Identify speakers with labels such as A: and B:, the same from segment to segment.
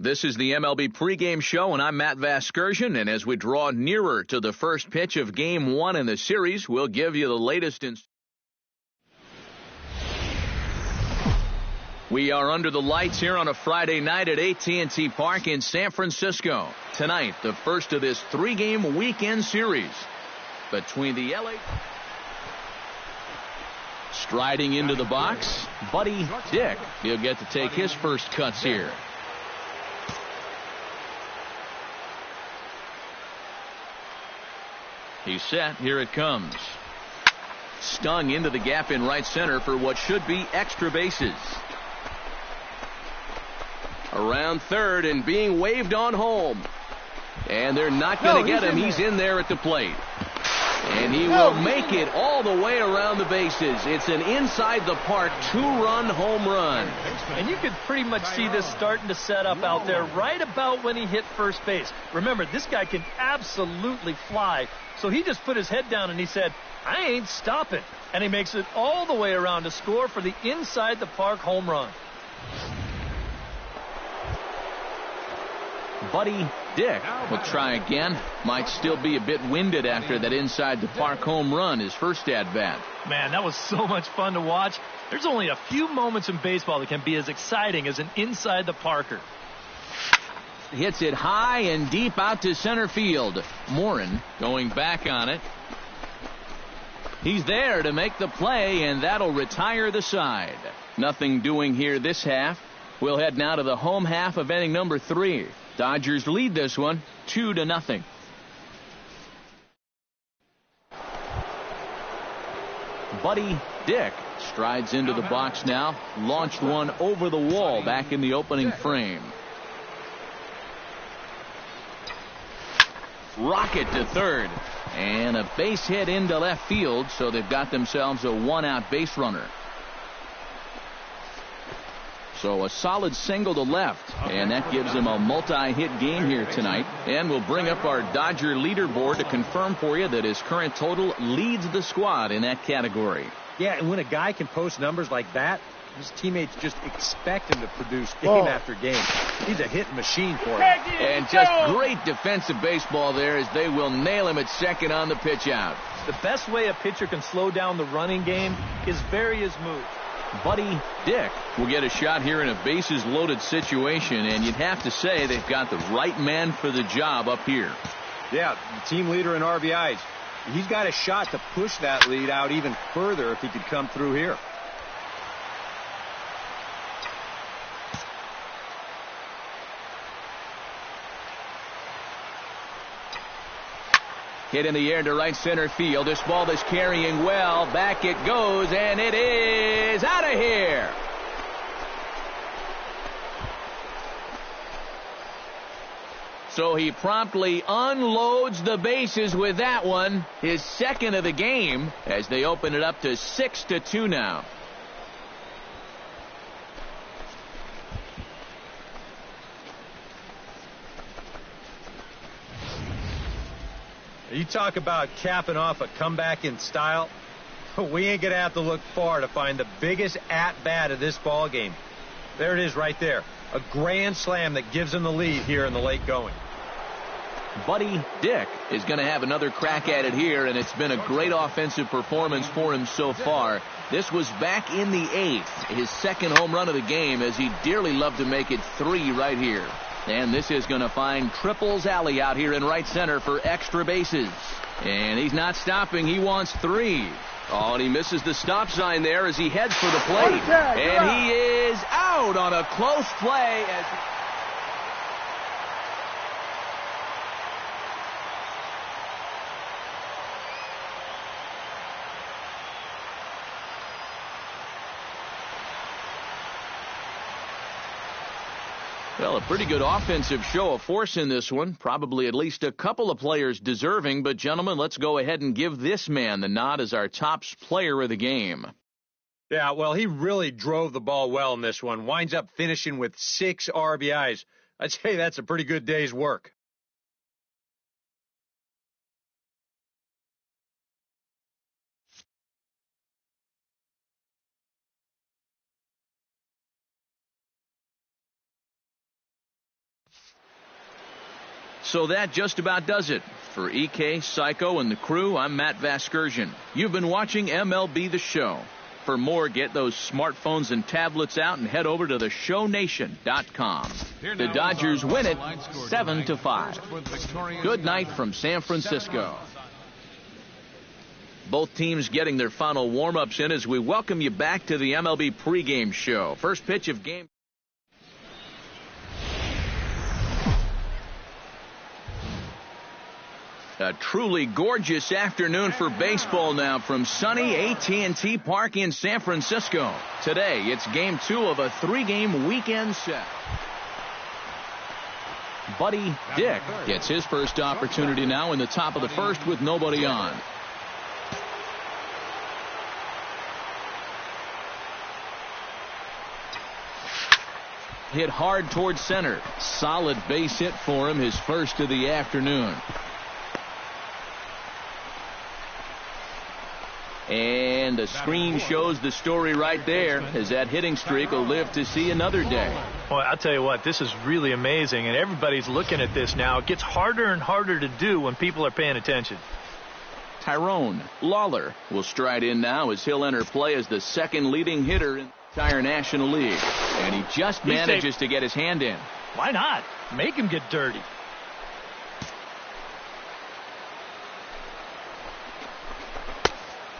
A: This is the MLB pregame show, and I'm Matt Vasgersian. And as we draw nearer to the first pitch of Game 1 in the series, we'll give you the latest. We are under the lights here on a Friday night at AT&T Park in San Francisco. Tonight, the first of this three-game weekend series between the LA... Striding into the box, Buddy Dick. He'll get to take his first cuts here. He's set. Here it comes. Stung into the gap in right center for what should be extra bases. Around third and being waved on home. And they're not going to get him. He's in there at the plate. And he will make it all the way around the bases. It's an inside the park two-run home run.
B: And you could pretty much see this starting to set up out there right about when he hit first base. Remember, this guy can absolutely fly. So he just put his head down and he said, I ain't stopping. And he makes it all the way around to score for the inside the park home run.
A: Buddy Dick will try again. Might still be a bit winded after that inside the park home run, his first at-bat.
B: Man, that was so much fun to watch. There's only a few moments in baseball that can be as exciting as an inside the parker.
A: Hits it high and deep out to center field. Morin going back on it. He's there to make the play, and that'll retire the side. Nothing doing here this half. We'll head now to the home half of inning number 3. Dodgers lead this one 2-0. Buddy Dick strides into the box now. Launched one over the wall back in the opening frame. Rocket to third. And a base hit into left field, so they've got themselves a one-out base runner. So a solid single to left, and that gives them a multi-hit game here tonight. And we'll bring up our Dodger leaderboard to confirm for you that his current total leads the squad in that category.
C: Yeah, and when a guy can post numbers like that, his teammates just expect him to produce game after game. He's a hit machine for him.
A: And just great defensive baseball there as they will nail him at second on the pitch out.
B: The best way a pitcher can slow down the running game is vary his move.
A: Buddy Dick will get a shot here in a bases-loaded situation, and you'd have to say they've got the right man for the job up here.
C: Yeah, the team leader in RBIs. He's got a shot to push that lead out even further if he could come through here.
A: Hit in the air to right center field. This ball is carrying well. Back it goes, and it is out of here. So he promptly unloads the bases with that one. His second of the game as they open it up to 6-2 now.
C: You talk about capping off a comeback in style. We ain't going to have to look far to find the biggest at-bat of this ball game. There it is right there. A grand slam that gives him the lead here in the late going.
A: Buddy Dick is going to have another crack at it here, and it's been a great offensive performance for him so far. This was back in the 8th, his second home run of the game, as he dearly loved to make it 3 right here. And this is going to find Triples Alley out here in right center for extra bases. And he's not stopping. He wants 3. Oh, and he misses the stop sign there as he heads for the plate. And he is out on a close play. Well, a pretty good offensive show of force in this one. Probably at least a couple of players deserving. But, gentlemen, let's go ahead and give this man the nod as our top player of the game.
C: Yeah, well, he really drove the ball well in this one. Winds up finishing with 6 RBIs. I'd say that's a pretty good day's work.
A: So that just about does it. For EK, Psycho, and the crew, I'm Matt Vasgersian. You've been watching MLB The Show. For more, get those smartphones and tablets out and head over to theshownation.com. The Dodgers win it 7-5. Good night from San Francisco. Both teams getting their final warm-ups in as we welcome you back to the MLB pregame show. First pitch of game. A truly gorgeous afternoon for baseball now from sunny AT&T Park in San Francisco. Today, it's game 2 of a 3-game weekend set. Buddy Dick gets his first opportunity now in the top of the first with nobody on. Hit hard towards center. Solid base hit for him, his first of the afternoon. And the screen shows the story right there, as that hitting streak will live to see another day.
B: Well, I'll tell you what, this is really amazing, and everybody's looking at this now. It gets harder and harder to do when people are paying attention.
A: Tyrone Lawler will stride in now as he'll enter play as the second leading hitter in the entire National League. And he just manages to get his hand in.
B: Why not? Make him get dirty.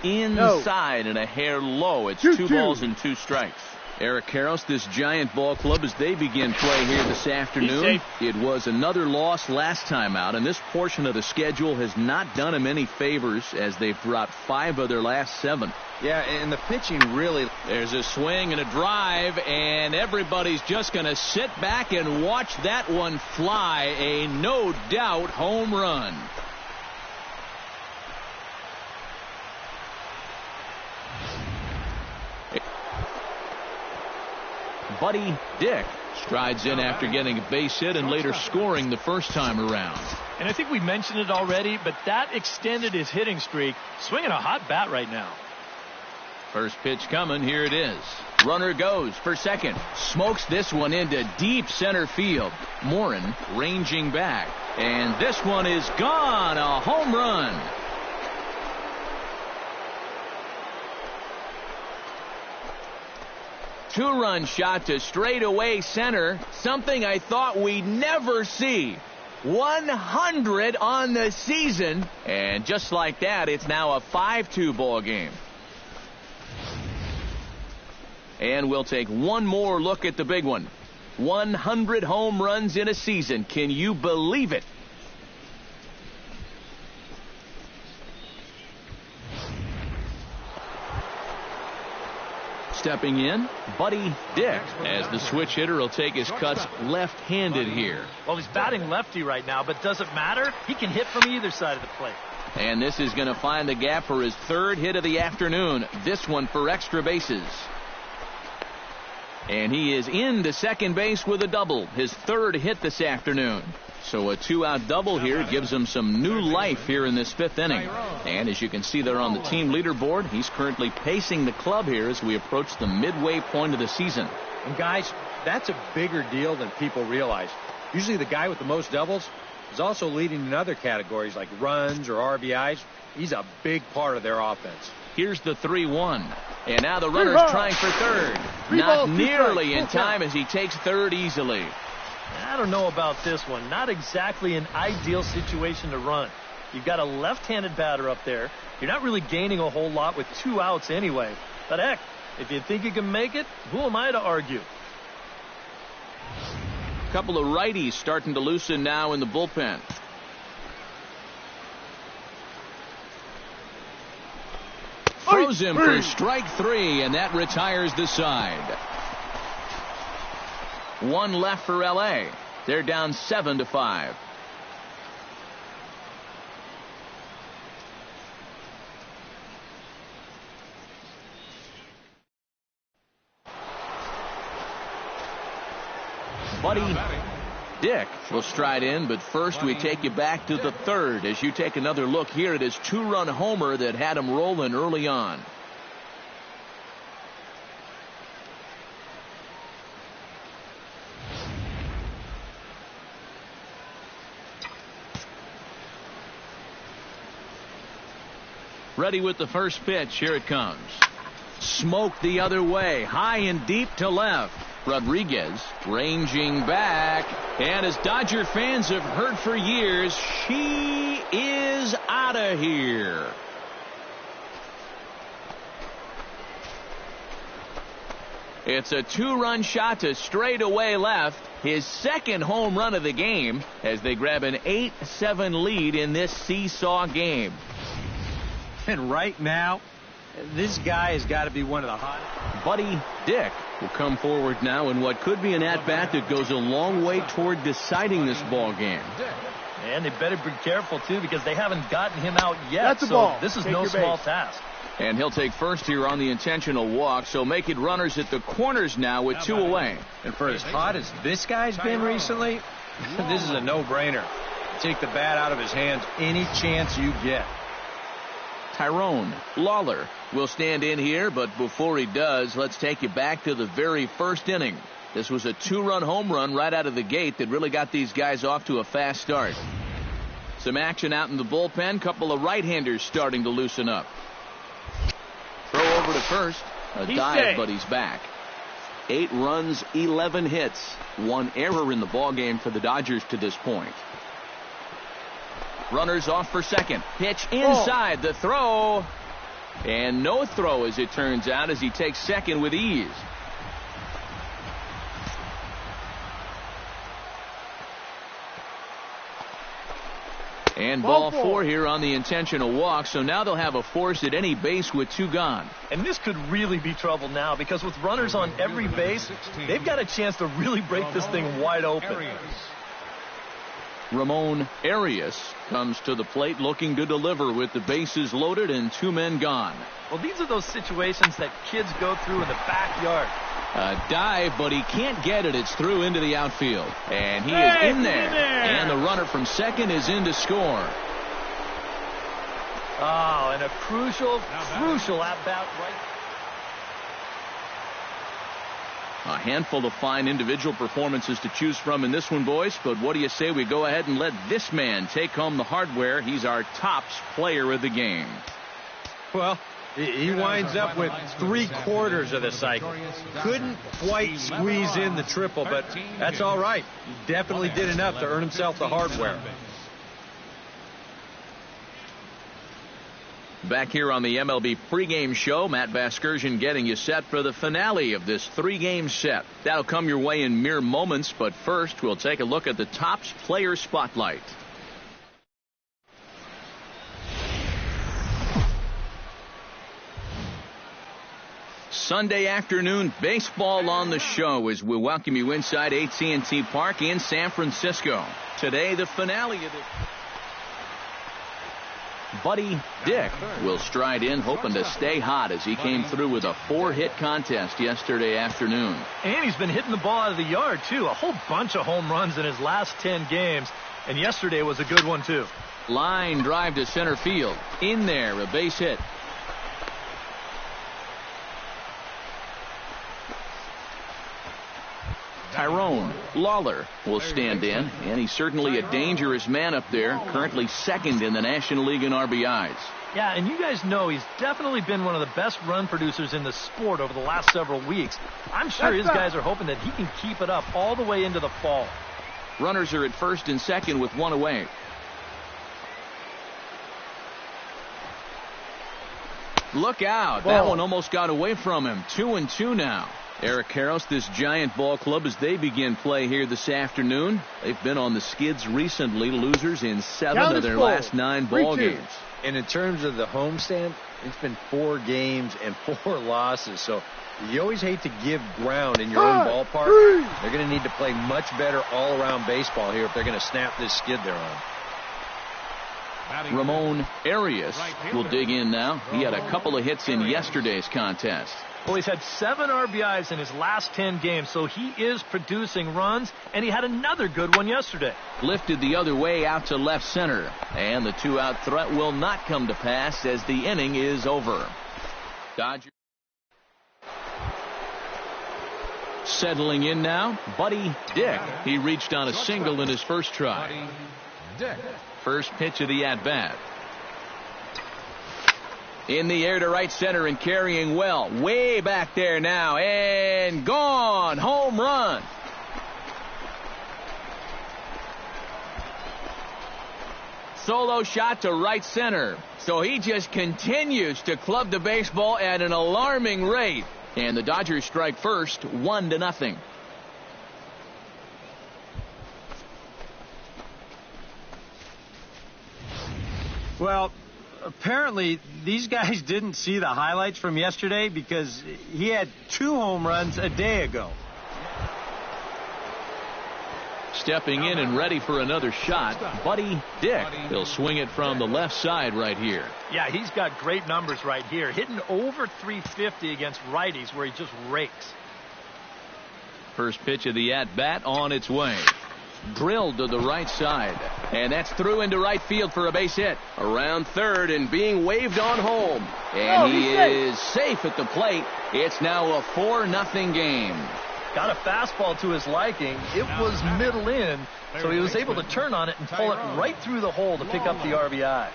A: Inside and a hair low. It's 2 balls and 2 strikes. Eric Karros, this Giant ball club, as they begin play here this afternoon. It was another loss last time out, and this portion of the schedule has not done them any favors as they've dropped 5 of their last 7.
C: Yeah, and the pitching really.
A: There's a swing and a drive, and everybody's just going to sit back and watch that one fly. A no doubt home run. Buddy Dick strides in after getting a base hit and later scoring the first time around.
B: And I think we mentioned it already, but that extended his hitting streak. Swinging a hot bat right now.
A: First pitch coming. Here it is. Runner goes for second. Smokes this one into deep center field. Morin ranging back. And this one is gone. A home run. Two-run shot to straightaway center. Something I thought we'd never see. 100 on the season. And just like that, it's now a 5-2 ball game. And we'll take one more look at the big one. 100 home runs in a season. Can you believe it? Stepping in, Buddy Dick, as the switch hitter will take his cuts left-handed here.
B: Well, he's batting lefty right now, but does it matter? He can hit from either side of the plate.
A: And this is going to find the gap for his third hit of the afternoon. This one for extra bases. And he is into second base with a double, his third hit this afternoon. So a 2-out double here gives him some new life here in this 5th inning. And as you can see there on the team leaderboard, he's currently pacing the club here as we approach the midway point of the season.
C: And guys, that's a bigger deal than people realize. Usually the guy with the most doubles is also leading in other categories like runs or RBIs. He's a big part of their offense.
A: Here's the 3-1. And now the runner's trying for third. Not nearly in time as he takes third easily.
B: I don't know about this one. Not exactly an ideal situation to run. You've got a left-handed batter up there. You're not really gaining a whole lot with 2 outs anyway. But heck, if you think you can make it, who am I to argue?
A: A couple of righties starting to loosen now in the bullpen. Throws him for strike 3, and that retires the side. 1 left for L.A. They're down 7-5. Buddy Dick will stride in, but first we take you back to the 3rd as you take another look here at his 2-run homer that had him rolling early on. Ready with the first pitch. Here it comes. Smoked the other way. High and deep to left. Rodriguez ranging back. And as Dodger fans have heard for years, she is out of here. It's a 2-run shot to straightaway left. His second home run of the game as they grab an 8-7 lead in this seesaw game.
C: And right now, this guy has got to be one of the hot.
A: Buddy Dick will come forward now in what could be an at-bat that goes a long way toward deciding this ball game.
B: And they better be careful, too, because they haven't gotten him out yet.
D: That's a
B: so
D: ball.
B: This is
D: Take
B: no
D: your
B: small
D: base.
B: task.
A: And he'll take first here on the intentional walk, so make it runners at the corners now with 2 away.
C: And for as hot as this guy's been recently, this is a no-brainer. Take the bat out of his hands any chance you get.
A: Tyrone Lawler will stand in here, but before he does, let's take you back to the very first inning. This was a 2-run home run right out of the gate that really got these guys off to a fast start. Some action out in the bullpen. Couple of right-handers starting to loosen up. Throw over to first. A dive, but he's back. 8 runs, 11 hits. 1 error in the ballgame for the Dodgers to this point. Runners off for second. Pitch inside. The throw. And no throw, as it turns out, as he takes second with ease. And ball 4 here on the intentional walk, so now they'll have a force at any base with 2 gone.
B: And this could really be trouble now, because with runners on every base, they've got a chance to really break this thing wide open.
A: Ramon Arias comes to the plate looking to deliver with the bases loaded and 2 men gone.
B: Well, these are those situations that kids go through in the backyard.
A: A dive, but he can't get it. It's through into the outfield. And he is in there. And the runner from second is in to score.
B: Oh, and a crucial at-bat right.
A: A handful of fine individual performances to choose from in this one, boys. But what do you say we go ahead and let this man take home the hardware? He's our tops player of the game.
C: Well, he winds up with 3/4 of the cycle. Couldn't quite squeeze in the triple, but that's all right. He definitely did enough to earn himself the hardware.
A: Back here on the MLB pregame show, Matt Vasgersian getting you set for the finale of this 3-game set. That'll come your way in mere moments, but first we'll take a look at the Topps Player Spotlight. Sunday afternoon baseball on the show as we welcome you inside AT&T Park in San Francisco. Today, the finale of this. Buddy Dick will stride in, hoping to stay hot as he came through with a 4-hit contest yesterday afternoon.
B: And he's been hitting the ball out of the yard, too. A whole bunch of home runs in his last 10 games. And yesterday was a good one, too.
A: Line drive to center field. In there, a base hit. Tyrone Lawler will stand in, and he's certainly a dangerous man up there, currently second in the National League in RBIs.
B: Yeah, and you guys know he's definitely been one of the best run producers in the sport over the last several weeks. I'm sure his guys are hoping that he can keep it up all the way into the fall.
A: Runners are at first and second with 1 away. Look out. That one almost got away from him. 2-2 now. Eric Karros, this Giant ball club, as they begin play here this afternoon. They've been on the skids recently, losers in 7 of their last 9 ball games.
C: And in terms of the homestand, it's been 4 games and 4 losses. So you always hate to give ground in your own ballpark. They're going to need to play much better all-around baseball here if they're going to snap this skid they're on.
A: Ramon Arias will dig in now. He had a couple of hits in yesterday's contest.
B: Well, he's had 7 RBIs in his last 10 games, so he is producing runs, and he had another good one yesterday.
A: Lifted the other way out to left center, and the 2-out threat will not come to pass as the inning is over. Dodgers settling in now, Buddy Dick. He reached on a single in his first try. First pitch of the at-bat. In the air to right center and carrying well. Way back there now. And gone. Home run. Solo shot to right center. So he just continues to club the baseball at an alarming rate. And the Dodgers strike first, 1-0.
C: Well, apparently these guys didn't see the highlights from yesterday because he had 2 home runs a day ago.
A: Stepping in and ready for another shot, Buddy Dick. He'll swing it from the left side right here.
B: Yeah, he's got great numbers right here. Hitting over 350 against righties where he just rakes.
A: First pitch of the at-bat on its way. Drilled to the right side. And that's through into right field for a base hit. Around third and being waved on home. And he is safe at the plate. It's now a 4-0 game.
B: Got a fastball to his liking. It was middle in, so he was able to turn on it and pull it right through the hole to pick up the RBI.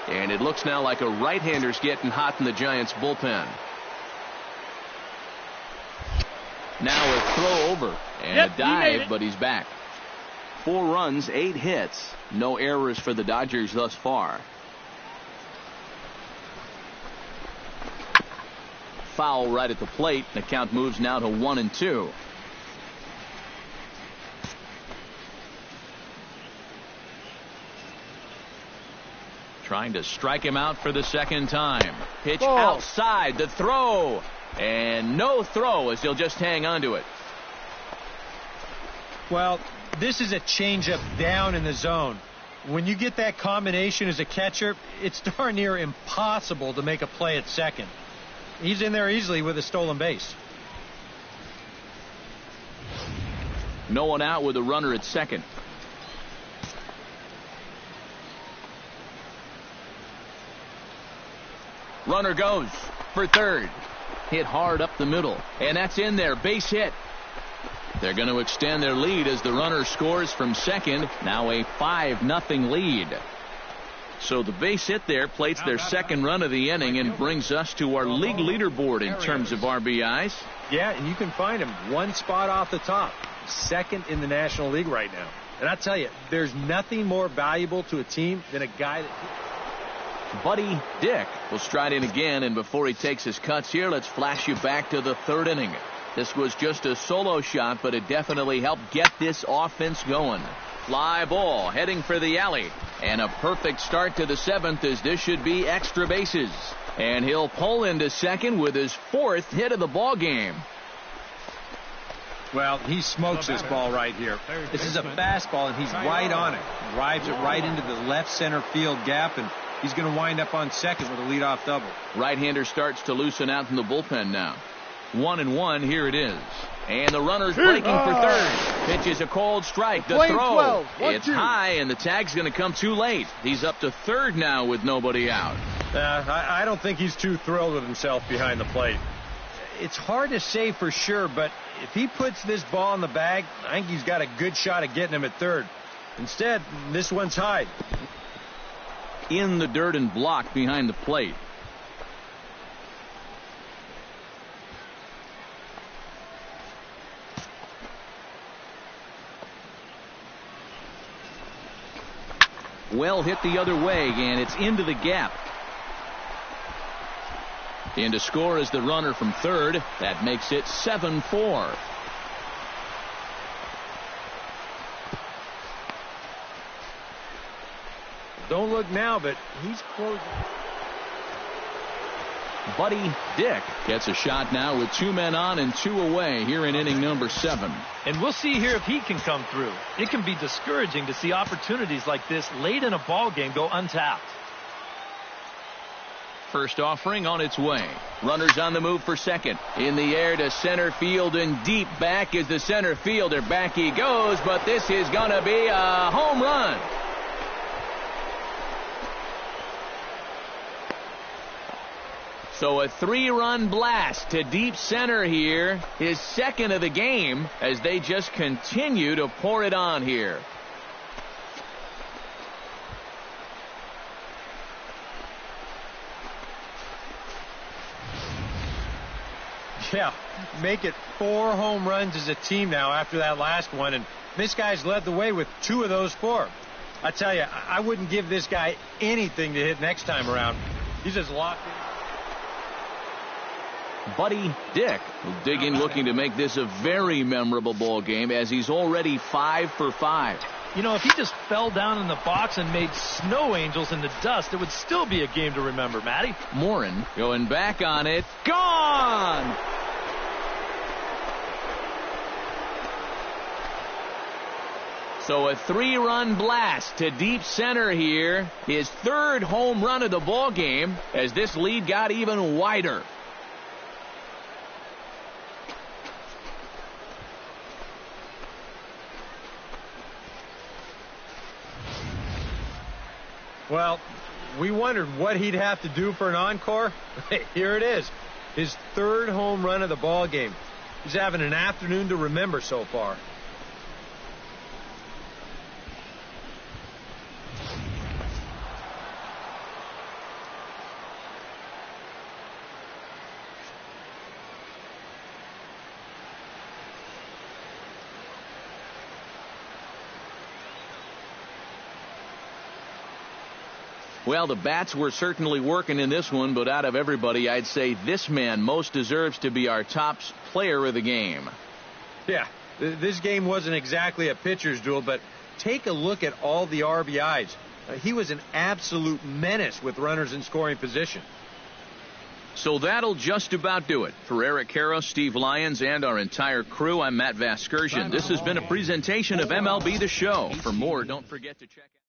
A: And it looks now like a right-hander's getting hot in the Giants bullpen. Now a throw over and a dive, but he's back. 4 runs, 8 hits. No errors for the Dodgers thus far. Foul right at the plate. The count moves now to 1-2. Trying to strike him out for the second time. Pitch outside. The throw. And no throw as he'll just hang on to it.
C: Well, this is a changeup down in the zone. When you get that combination as a catcher, it's darn near impossible to make a play at second. He's in there easily with a stolen base.
A: No one out with a runner at second. Runner goes for third. Hit hard up the middle. And that's in there. Base hit. They're going to extend their lead as the runner scores from second. Now a 5-0 lead. So the base hit there plates their second run of the inning and brings us to our league leaderboard in terms of RBIs.
C: Yeah, and you can find him one spot off the top. Second in the National League right now. And I tell you, there's nothing more valuable to a team than a guy that...
A: Buddy Dick will stride in again, and before he takes his cuts here, let's flash you back to the third inning. This was just a solo shot, but it definitely helped get this offense going. Fly ball heading for the alley. And a perfect start to the 7th as this should be extra bases. And he'll pull into second with his 4th hit of the ball game.
C: Well, he smokes this ball right here. This is a fastball, and he's right on it. Drives it right into the left center field gap, and he's going to wind up on second with a leadoff double.
A: Right-hander starts to loosen out from the bullpen now. 1-1, here it is. And the runner's breaking for third. Pitch is a cold strike. The throw. It's high, and the tag's going to come too late. He's up to third now with nobody out.
C: I don't think he's too thrilled with himself behind the plate. It's hard to say for sure, but if he puts this ball in the bag, I think he's got a good shot at getting him at third. Instead, this one's high.
A: In the dirt and blocked behind the plate. Well hit the other way, and it's into the gap. In to score is the runner from third. That makes it 7-4.
C: Don't look now, but he's closing.
A: Buddy Dick gets a shot now with 2 men on and 2 away here in inning number 7.
B: And we'll see here if he can come through. It can be discouraging to see opportunities like this late in a ball game go untapped.
A: First offering on its way. Runners on the move for second. In the air to center field and deep back is the center fielder. Back he goes, but this is going to be a home run. So a 3-run blast to deep center here. His second of the game as they just continue to pour it on here.
C: Yeah, make it 4 home runs as a team now after that last one, and this guy's led the way with 2 of those 4. I tell you, I wouldn't give this guy anything to hit next time around. He's just locked in.
A: Buddy Dick will dig in looking to make this a very memorable ball game as he's already 5 for 5.
B: You know, if he just fell down in the box and made snow angels in the dust, it would still be a game to remember, Matty.
A: Morin going back on it. Gone! So a 3-run blast to deep center here. His 3rd home run of the ball game as this lead got even wider.
C: Well, we wondered what he'd have to do for an encore. Here it is. His 3rd home run of the ball game. He's having an afternoon to remember so far.
A: Well, the bats were certainly working in this one, but out of everybody, I'd say this man most deserves to be our top player of the game.
C: Yeah, this game wasn't exactly a pitcher's duel, but take a look at all the RBIs. He was an absolute menace with runners in scoring position.
A: So that'll just about do it. For Eric Karros, Steve Lyons, and our entire crew, I'm Matt Vasgersian. This has been a presentation of MLB The Show. For more, don't forget to check out